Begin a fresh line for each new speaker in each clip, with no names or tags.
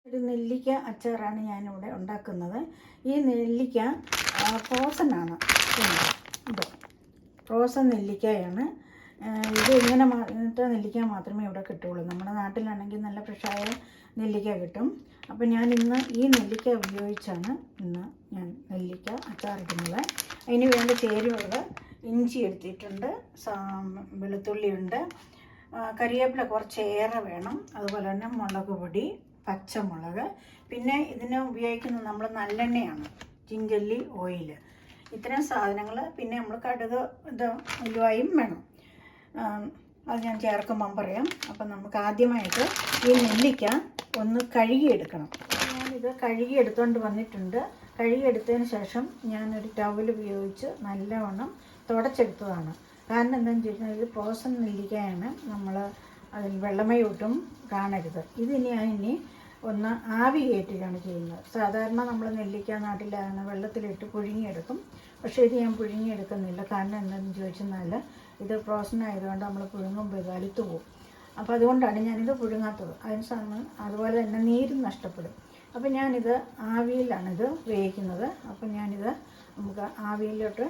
ഒരു നെല്ലിക്ക അച്ചാറാണ് ഞാനിവിടെ ഉണ്ടാക്കുന്നത്. ഈ നെല്ലിക്ക ഫ്രോസനാണ്. ഇത് ഫ്രോസൺ നെല്ലിക്കയാണ്. ഇത് ഇങ്ങനെ നെല്ലിക്ക മാത്രമേ ഇവിടെ കിട്ടുകയുള്ളൂ. നമ്മുടെ നാട്ടിലാണെങ്കിൽ നല്ല ഫ്രഷായ നെല്ലിക്ക കിട്ടും. അപ്പോൾ ഞാൻ ഇന്ന് ഈ നെല്ലിക്ക ഉപയോഗിച്ചാണ് ഇന്ന് ഞാൻ നെല്ലിക്ക അച്ചാറിടുന്നത്. അതിന് വേണ്ട ചേരുവകൾ: ഇഞ്ചി എടുത്തിട്ടുണ്ട്, വെളുത്തുള്ളിയുണ്ട്, കരിവേപ്പില കുറച്ചേറെ വേണം, അതുപോലെ തന്നെ മുളക് പൊടി, പച്ചമുളക്, പിന്നെ ഇതിന് ഉപയോഗിക്കുന്നത് നമ്മൾ നല്ലെണ്ണയാണ്, ജിഞ്ചല്ലി ഓയിൽ. ഇത്തരം സാധനങ്ങൾ. പിന്നെ നമ്മൾ കടുക് ഉലുവായും വേണം. അത് ഞാൻ ചേർക്കുമ്പം പറയാം. അപ്പം നമുക്ക് ആദ്യമായിട്ട് ഈ നെല്ലിക്ക ഒന്ന് കഴുകിയെടുക്കണം. ഞാനിത് കഴുകിയെടുത്തുകൊണ്ട് വന്നിട്ടുണ്ട്. കഴുകിയെടുത്തതിന് ശേഷം ഞാനൊരു ടവൽ ഉപയോഗിച്ച് നല്ലവണ്ണം തുടച്ചെടുത്തതാണ്. കാരണം എന്താണെന്ന് ചോദിച്ചാൽ ഇത് ഫ്രോസൺ നെല്ലിക്കയാണ്. നമ്മൾ അതിൽ വെള്ളമയൊട്ടും കാണരുത്. ഇതിനി ഒന്ന് ആവി കയറ്റുകയാണ് ചെയ്യുന്നത്. സാധാരണ നമ്മൾ നെല്ലിക്ക നാട്ടിലാണ് വെള്ളത്തിലിട്ട് പുഴുങ്ങിയെടുക്കും. പക്ഷേ ഇത് ഞാൻ പുഴുങ്ങിയെടുക്കുന്നില്ല. കാരണം എന്താണെന്ന് ചോദിച്ചെന്നാൽ ഇത് ഫ്രോസൺ ആയതുകൊണ്ട് നമ്മൾ പുഴുങ്ങുമ്പോൾ ഇത് അലുത്തു പോകും. അപ്പോൾ അതുകൊണ്ടാണ് ഞാനിത് പുഴുങ്ങാത്തത്. അതുപോലെ തന്നെ നീരും നഷ്ടപ്പെടും. അപ്പോൾ ഞാനിത് ആവിയിലാണിത് വേവിക്കുന്നത്. അപ്പോൾ ഞാനിത് നമുക്ക് ആവിയിലോട്ട്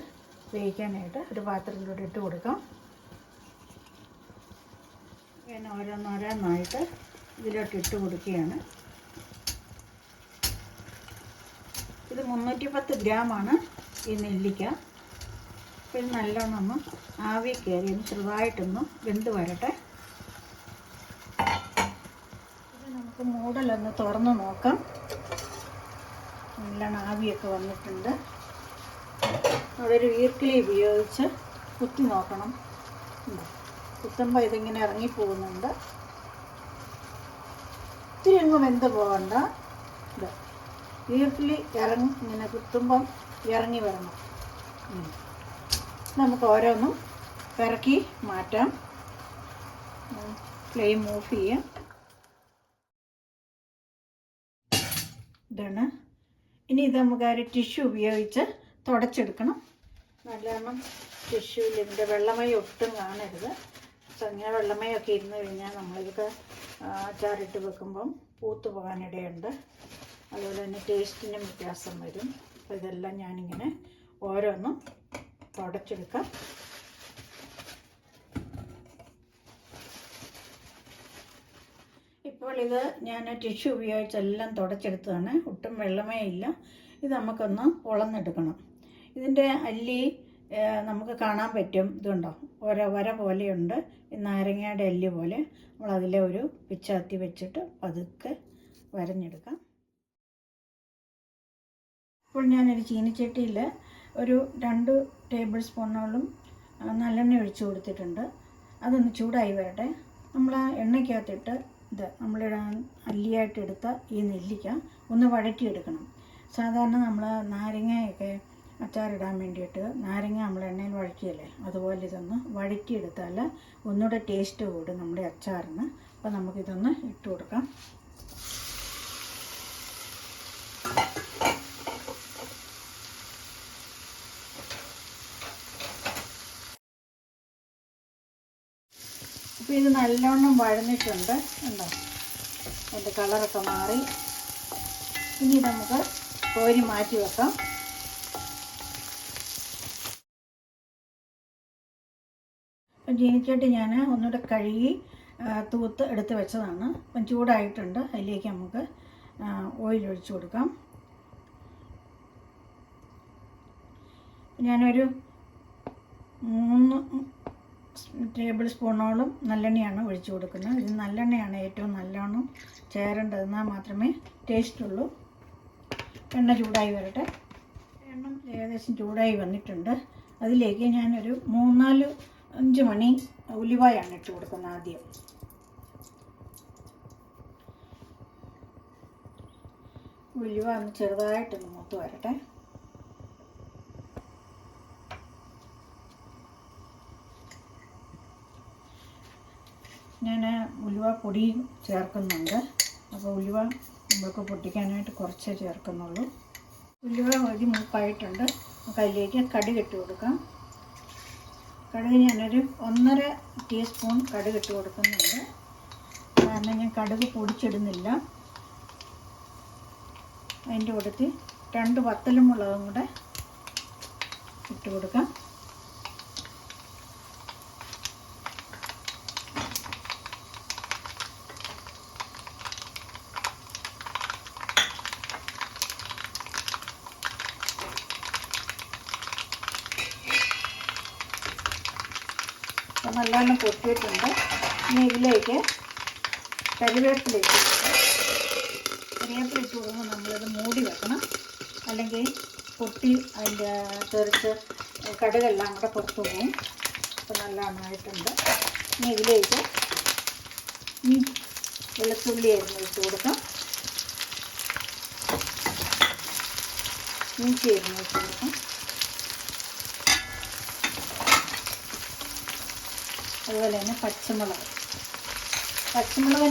വേവിക്കാനായിട്ട് ഒരു പാത്രത്തിലോട്ട് ഇട്ട് കൊടുക്കാം. ഞാൻ ഓരോന്നോരോന്നായിട്ട് ഇതിലോട്ട് ഇട്ട് കൊടുക്കുകയാണ്. ഇത് 310 ഗ്രാമാണ് ഈ നെല്ലിക്ക. അപ്പോൾ ഇത് നല്ലോണം ഒന്ന് ആവി കയറി ചെറുതായിട്ടൊന്ന് വെന്ത് വരട്ടെ. ഇത് നമുക്ക് മൂടലൊന്ന് തുറന്ന് നോക്കാം. നല്ലോണം ആവിയൊക്കെ വന്നിട്ടുണ്ട്. അതൊരു ഈർക്കിലി ഉപയോഗിച്ച് കുത്തി നോക്കണം. കുത്തുമ്പോൾ ഇതിങ്ങനെ ഇറങ്ങിപ്പോകുന്നുണ്ട്. ഇത്തിരി അങ്ങ് വെന്ത് പോകണ്ട. ഇത് ഈർക്കിലി ഇങ്ങനെ കുത്തുമ്പം ഇറങ്ങി വരണം. നമുക്ക് ഓരോന്നും ഇറക്കി മാറ്റാം. ഫ്ലെയിം ഓഫ് ചെയ്യാം. ഇതാണ്. ഇനി ഇത് നമുക്ക് ഒരു ടിഷ്യൂ ഉപയോഗിച്ച് തുടച്ചെടുക്കണം. നല്ലോണം ടിഷ്യൂവിൽ ഇതിൻ്റെ വെള്ളമയം ഒട്ടും കാണരുത്. ഇങ്ങനെ വെള്ളമയമൊക്കെ ഇരുന്ന് കഴിഞ്ഞാൽ നമ്മളിതൊക്കെ അച്ചാറിട്ട് വെക്കുമ്പം പൂത്തു പോകാനിടയുണ്ട്. അതുപോലെ തന്നെ ടേസ്റ്റിനും വ്യത്യാസം വരും. അപ്പോൾ ഇതെല്ലാം ഞാനിങ്ങനെ ഓരോന്നും തുടച്ചെടുക്കാം. ഇപ്പോൾ ഇത് ഞാൻ ടിഷ്യൂ ഉപയോഗിച്ചെല്ലാം തുടച്ചെടുത്തതാണ്. ഒട്ടും വെള്ളമയമില്ല. ഇത് നമുക്കൊന്ന് ഉളന്നെടുക്കണം. ഇതിൻ്റെ അല്ലി നമുക്ക് കാണാൻ പറ്റും. ഇതുണ്ടോ, വര പോലെയുണ്ട്. നാരങ്ങയുടെ അല്ലി പോലെ. നമ്മളതിലെ ഒരു പിച്ചാത്തി വെച്ചിട്ട് പതുക്കെ വരഞ്ഞെടുക്കാം. ഇപ്പോൾ ഞാനൊരു ചീനിച്ചട്ടിയിൽ ഒരു 2 ടേബിൾ സ്പൂണോളം നല്ലെണ്ണ ഒഴിച്ചു കൊടുത്തിട്ടുണ്ട്. അതൊന്ന് ചൂടായി വരട്ടെ. നമ്മൾ ആ എണ്ണയ്ക്കകത്തിട്ട് ഇത് നമ്മൾ അല്ലിയായിട്ടെടുത്ത ഈ നെല്ലിക്ക ഒന്ന് വഴറ്റിയെടുക്കണം. സാധാരണ നമ്മൾ നാരങ്ങയൊക്കെ അച്ചാറിടാൻ വേണ്ടിയിട്ട് നാരങ്ങ നമ്മൾ എണ്ണയിൽ വഴറ്റിയല്ലേ, അതുപോലെ ഇതൊന്ന് വഴറ്റിയെടുത്താൽ ഒന്നുകൂടെ ടേസ്റ്റ് കൂടും നമ്മുടെ അച്ചാറിന്. അപ്പോൾ നമുക്കിതൊന്ന് ഇട്ട് കൊടുക്കാം. അപ്പോൾ ഇത് നല്ലോണം വഴന്നിട്ടുണ്ട്. ഉണ്ടോ, അതിൻ്റെ കളറൊക്കെ മാറി. ഇനി നമുക്ക് കോരി മാറ്റി വെക്കാം. അപ്പം ചീനിച്ചട്ടി ഞാൻ ഒന്നുകൂടെ കഴുകി തൂത്ത് എടുത്ത് വെച്ചതാണ്. അപ്പം ചൂടായിട്ടുണ്ട്. അതിലേക്ക് നമുക്ക് ഓയിൽ ഒഴിച്ചു കൊടുക്കാം. ഞാനൊരു 3 ടേബിൾ സ്പൂണോളം നല്ലെണ്ണയാണ് ഒഴിച്ചു കൊടുക്കുന്നത്. ഇത് നല്ലെണ്ണയാണ് ഏറ്റവും നല്ലോണം ചേരേണ്ടത്. എന്നാൽ മാത്രമേ ടേസ്റ്റുള്ളൂ. എണ്ണ ചൂടായി വരട്ടെ. എണ്ണ ഏകദേശം ചൂടായി വന്നിട്ടുണ്ട്. അതിലേക്ക് ഞാനൊരു 3-4-5 മണി ഉലുവയാണ് ഇട്ട് കൊടുക്കുന്നത്. ആദ്യം ഉലുവ ഒന്ന് ചെറുതായിട്ടൊന്ന് മൂത്ത് വരട്ടെ. ഞാൻ ഉലുവ പൊടി ചേർക്കുന്നുണ്ട്. അപ്പോൾ ഉലുവ നമ്മൾക്ക് പൊട്ടിക്കാനായിട്ട് കുറച്ചേ ചേർക്കുന്നുള്ളൂ. ഉലുവ ഒരു മൂപ്പായിട്ടുണ്ട്. നമുക്ക് അതിലേക്ക് കടുക് ഇട്ട് കൊടുക്കാം. കടുക് ഞാനൊരു 1.5 ടീസ്പൂൺ കടുക് ഇട്ട് കൊടുക്കുന്നുണ്ട്. കാരണം ഞാൻ കടുക് പൊടിച്ചിടുന്നില്ല. അതിൻ്റെ കൂട്ടത്തിൽ 2 വത്തലുമുളകും കൂടെ ഇട്ട് കൊടുക്കാം. അപ്പോൾ നല്ലോണം പൊട്ടിയിട്ടുണ്ട്. ഇനി ഇതിലേക്ക് കരിവേപ്പില ഇട്ട് കൊടുക്കാം. കരിവേപ്പില ഇട്ട് കൊടുക്കുമ്പോൾ നമ്മളിത് മൂടി വെക്കണം, അല്ലെങ്കിൽ പൊട്ടി അതിൻ്റെ തെറിച്ച് കടുകെല്ലാം കൂടെ പുറത്തു പോകും. അപ്പോൾ നല്ലതായിട്ടുണ്ട്. ഇനി ഇതിലേക്ക് വെളുത്തുള്ളി അരിഞ്ഞ് ഇട്ട് കൊടുക്കാം. ഇഞ്ചി അരിഞ്ഞ് ഇട്ട് കൊടുക്കാം. അതുപോലെ തന്നെ പച്ചമുളക്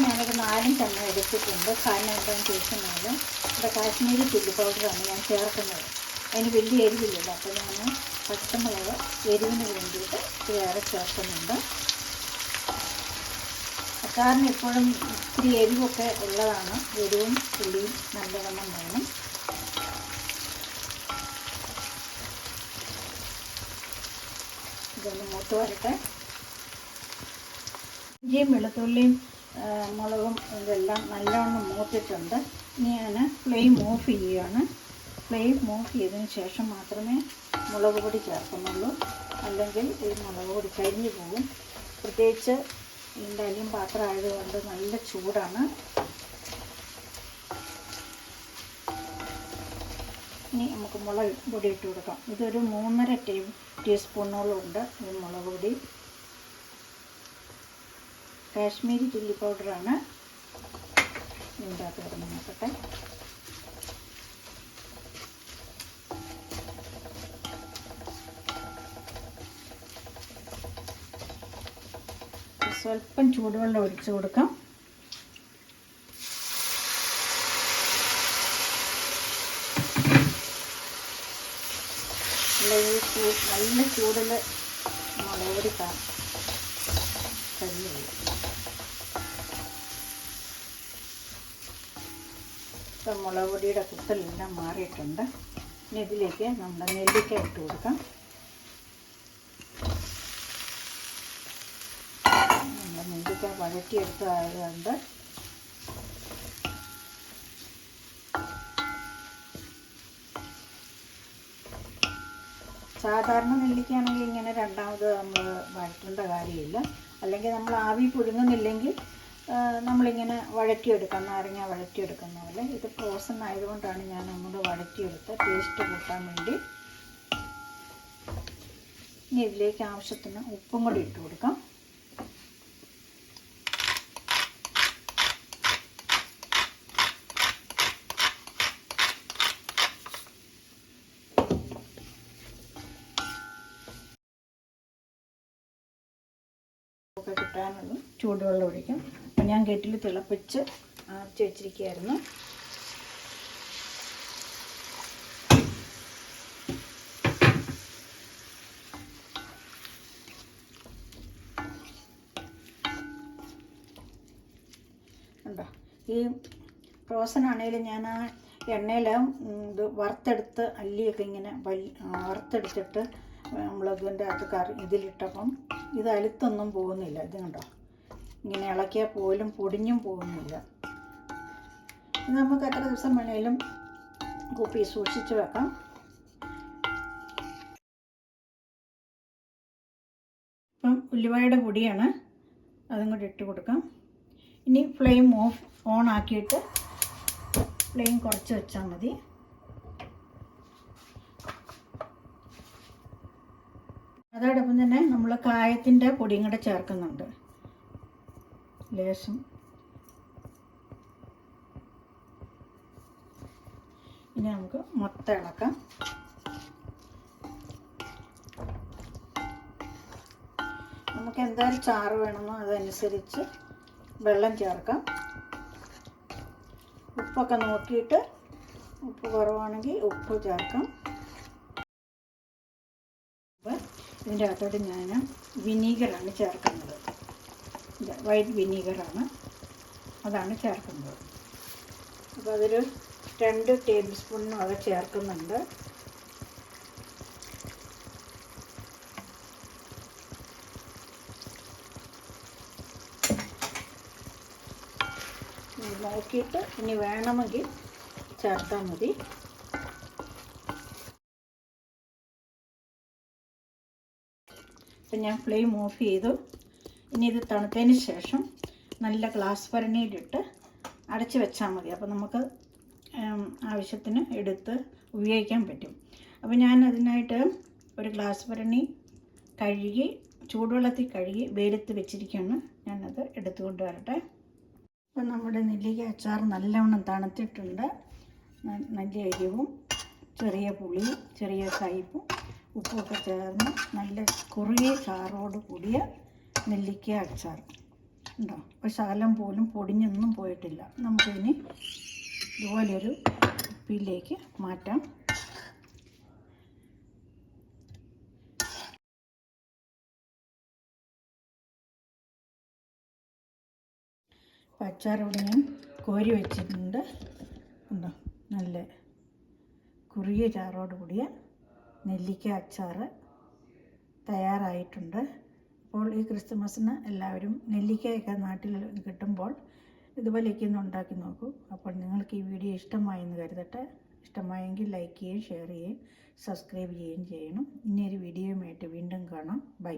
ഞാനൊരു 4-5 എണ്ണം എടുത്തിട്ടുണ്ട്. കാരണം എന്താണെന്ന് ചോദിച്ചാൽ ഇവിടെ കാശ്മീരി ചില്ലി പൗഡറാണ് ഞാൻ ചേർക്കുന്നത്. അതിന് വലിയ എരിവില്ലല്ലോ, അപ്പോൾ ഞാൻ പച്ചമുളക് എരിവിന് വേണ്ടിയിട്ട് വേറെ ചേർക്കുന്നുണ്ട്. കാരണം എപ്പോഴും ഇത്തിരി എരിവൊക്കെ ഉള്ളതാണ്. എരിവും പുളിയും നല്ലവണ്ണം വേണം. ഇതൊന്ന് മൂത്ത് വരട്ടെ. ഇഞ്ചിയും വെളുത്തുള്ളിയും മുളകും ഇതെല്ലാം നല്ലവണ്ണം മൂത്തിട്ടുണ്ട്. ഇനി ഞാൻ ഫ്ലെയിം ഓഫ് ചെയ്യുകയാണ്. ഫ്ലെയിം ഓഫ് ചെയ്തതിന് ശേഷം മാത്രമേ മുളക് പൊടി ചേർക്കുന്നുള്ളൂ, അല്ലെങ്കിൽ ഈ മുളക് പൊടി കരിഞ്ഞു പോകും. പ്രത്യേകിച്ച് ഇതിൻ്റെ അലിയും പാത്രം ആയതുകൊണ്ട് നല്ല ചൂടാണ്. ഇനി നമുക്ക് മുളക് പൊടി ഇട്ട് കൊടുക്കാം. ഇതൊരു 3.5 ടീസ്പൂണോളം ഉണ്ട് ഈ മുളക് പൊടി. കാശ്മീരി ചില്ലി പൗഡറാണ്. ഇതിൻ്റെ അകത്ത് കിടന്ന് നോക്കട്ടെ. സ്വല്പം ചൂടുവെള്ളം ഒഴിച്ചു കൊടുക്കാം. നല്ല ചൂടിൽ മുളക് പൊടി കരിഞ്ഞു പോകും. ഇപ്പം മുളക് പൊടിയുടെ കുത്തലെല്ലാം മാറിയിട്ടുണ്ട്. ഇനി ഇതിലേക്ക് നമ്മുടെ നെല്ലിക്ക ഇട്ട് കൊടുക്കാം. നമ്മുടെ നെല്ലിക്ക വഴറ്റിയെടുത്തതായതുകൊണ്ട് സാധാരണ നെല്ലിക്കയാണെങ്കിൽ ഇങ്ങനെ രണ്ടാമത് നമ്മൾ വഴറ്റേണ്ട കാര്യമില്ല. അല്ലെങ്കിൽ നമ്മൾ ആവി പുഴുങ്ങുന്നില്ലെങ്കിൽ നമ്മളിങ്ങനെ വഴറ്റിയെടുക്കാം, നാരങ്ങ വഴറ്റിയെടുക്കുന്ന പോലെ. ഇത് ഫ്രോസൺ ആയതുകൊണ്ടാണ് ഞാൻ ഒന്നുകൂടെ വഴറ്റിയെടുത്ത് ടേസ്റ്റ് കൂട്ടാൻ വേണ്ടി. ഇനി ഇതിലേക്ക് ആവശ്യത്തിന് ഉപ്പും കൂടി ഇട്ട് കൊടുക്കാം. ഒക്കെ കിട്ടാനുള്ള ചൂടുവെള്ളം ഒഴിക്കാം. അപ്പം ഞാൻ കെറ്റിൽ തിളപ്പിച്ച് അരച്ച് വെച്ചിരിക്കുകയായിരുന്നു. ഉണ്ടോ? ഈ ഫ്രോസൺ ആണെങ്കിലും ഞാൻ ആ എണ്ണയിൽ ഇത് വറുത്തെടുത്ത് അല്ലിയൊക്കെ ഇങ്ങനെ വറുത്തെടുത്തിട്ട് നമ്മളതിൻ്റെ അകത്ത് കറി ഇതിലിട്ടപ്പം ഇത് അലുത്തൊന്നും പോകുന്നില്ല. ഇത് കണ്ടോ, ഇങ്ങനെ ഇളക്കിയാൽ പോലും പൊടിഞ്ഞും പോകുന്നില്ല. ഇത് നമുക്ക് എത്ര ദിവസം വേണേലും കുപ്പി സൂക്ഷിച്ച് വെക്കാം. ഇപ്പം ഉലുവയുടെ പൊടിയാണ്, അതും കൂടി ഇട്ട് കൊടുക്കാം. ഇനി ഫ്ലെയിം ഓൺ ആക്കിയിട്ട് ഫ്ലെയിം കുറച്ച് വെച്ചാൽ മതി. അതോടൊപ്പം തന്നെ നമ്മൾ കായത്തിൻ്റെ പൊടിയും കൂടെ ചേർക്കുന്നുണ്ട് ലേശം. ഇനി നമുക്ക് മൊത്തം ഇളക്കാം. നമുക്ക് എന്തായാലും ചാറ് വേണമെന്നോ അതനുസരിച്ച് വെള്ളം ചേർക്കാം. ഉപ്പൊക്കെ നോക്കിയിട്ട് ഉപ്പ് കുറവാണെങ്കിൽ ഉപ്പ് ചേർക്കാം. ഇതിൻ്റെ അകത്തോട്ട് ഞാൻ വിനീഗറാണ് ചേർക്കുന്നത്. വൈറ്റ് വിനീഗറാണ്, അതാണ് ചേർക്കുന്നത്. അപ്പോൾ അതൊരു 2 ടേബിൾ സ്പൂണിനും അത് ചേർക്കുന്നുണ്ട്. നോക്കിയിട്ട് ഇനി വേണമെങ്കിൽ ചേർത്താൽ മതി. അപ്പം ഞാൻ ഫ്ലെയിം ഓഫ് ചെയ്തു. ഇനി ഇത് തണുത്തതിന് ശേഷം നല്ല ഗ്ലാസ് ഭരണിയിലിട്ട് അടച്ച് വെച്ചാൽ മതി. അപ്പോൾ നമുക്ക് ആവശ്യത്തിന് എടുത്ത് ഉപയോഗിക്കാൻ പറ്റും. അപ്പോൾ ഞാൻ അതിനായിട്ട് ഒരു ഗ്ലാസ് ഭരണി കഴുകി ചൂടുവെള്ളത്തിൽ കഴുകി വെയിലത്ത് വെച്ചിരിക്കുകയാണ്. ഞാനത് എടുത്തുകൊണ്ട് വരട്ടെ. അപ്പോൾ നമ്മുടെ നെല്ലിക്ക അച്ചാർ നല്ലവണ്ണം തണുത്തിട്ടുണ്ട്. നല്ല എരിവും ചെറിയ പുളിയും ചെറിയ കയ്പും ഉപ്പൊക്കെ ചേർന്ന് നല്ല കുറുകിയ ചാറോട് കൂടിയ നെല്ലിക്ക അച്ചാർ ഉണ്ടോ. അപ്പോൾ ശകലം പോലും പൊടിഞ്ഞൊന്നും പോയിട്ടില്ല. നമുക്കിതിന് ഇതുപോലൊരു കുപ്പിയിലേക്ക് മാറ്റാം. അച്ചാർ ഇവിടെ ഞാൻ കോരി വെച്ചിട്ടുണ്ട്. ഉണ്ടോ, നല്ല കുറുകിയ ചാറോട് കൂടിയ നെല്ലിക്ക അച്ചാർ തയ്യാറായിട്ടുണ്ട്. അപ്പോൾ ഈ ക്രിസ്തുമസിന് എല്ലാവരും നെല്ലിക്കയൊക്കെ നാട്ടിൽ കിട്ടുമ്പോൾ ഇതുപോലെയൊക്കെ ഒന്ന് ഉണ്ടാക്കി നോക്കൂ. അപ്പോൾ നിങ്ങൾക്ക് ഈ വീഡിയോ ഇഷ്ടമായെന്ന് കരുതട്ടെ. ഇഷ്ടമായെങ്കിൽ ലൈക്ക് ചെയ്യുകയും ഷെയർ ചെയ്യുകയും സബ്സ്ക്രൈബ് ചെയ്യുകയും ചെയ്യണം. ഇനിയൊരു വീഡിയോയുമായിട്ട് വീണ്ടും കാണാം. ബൈ.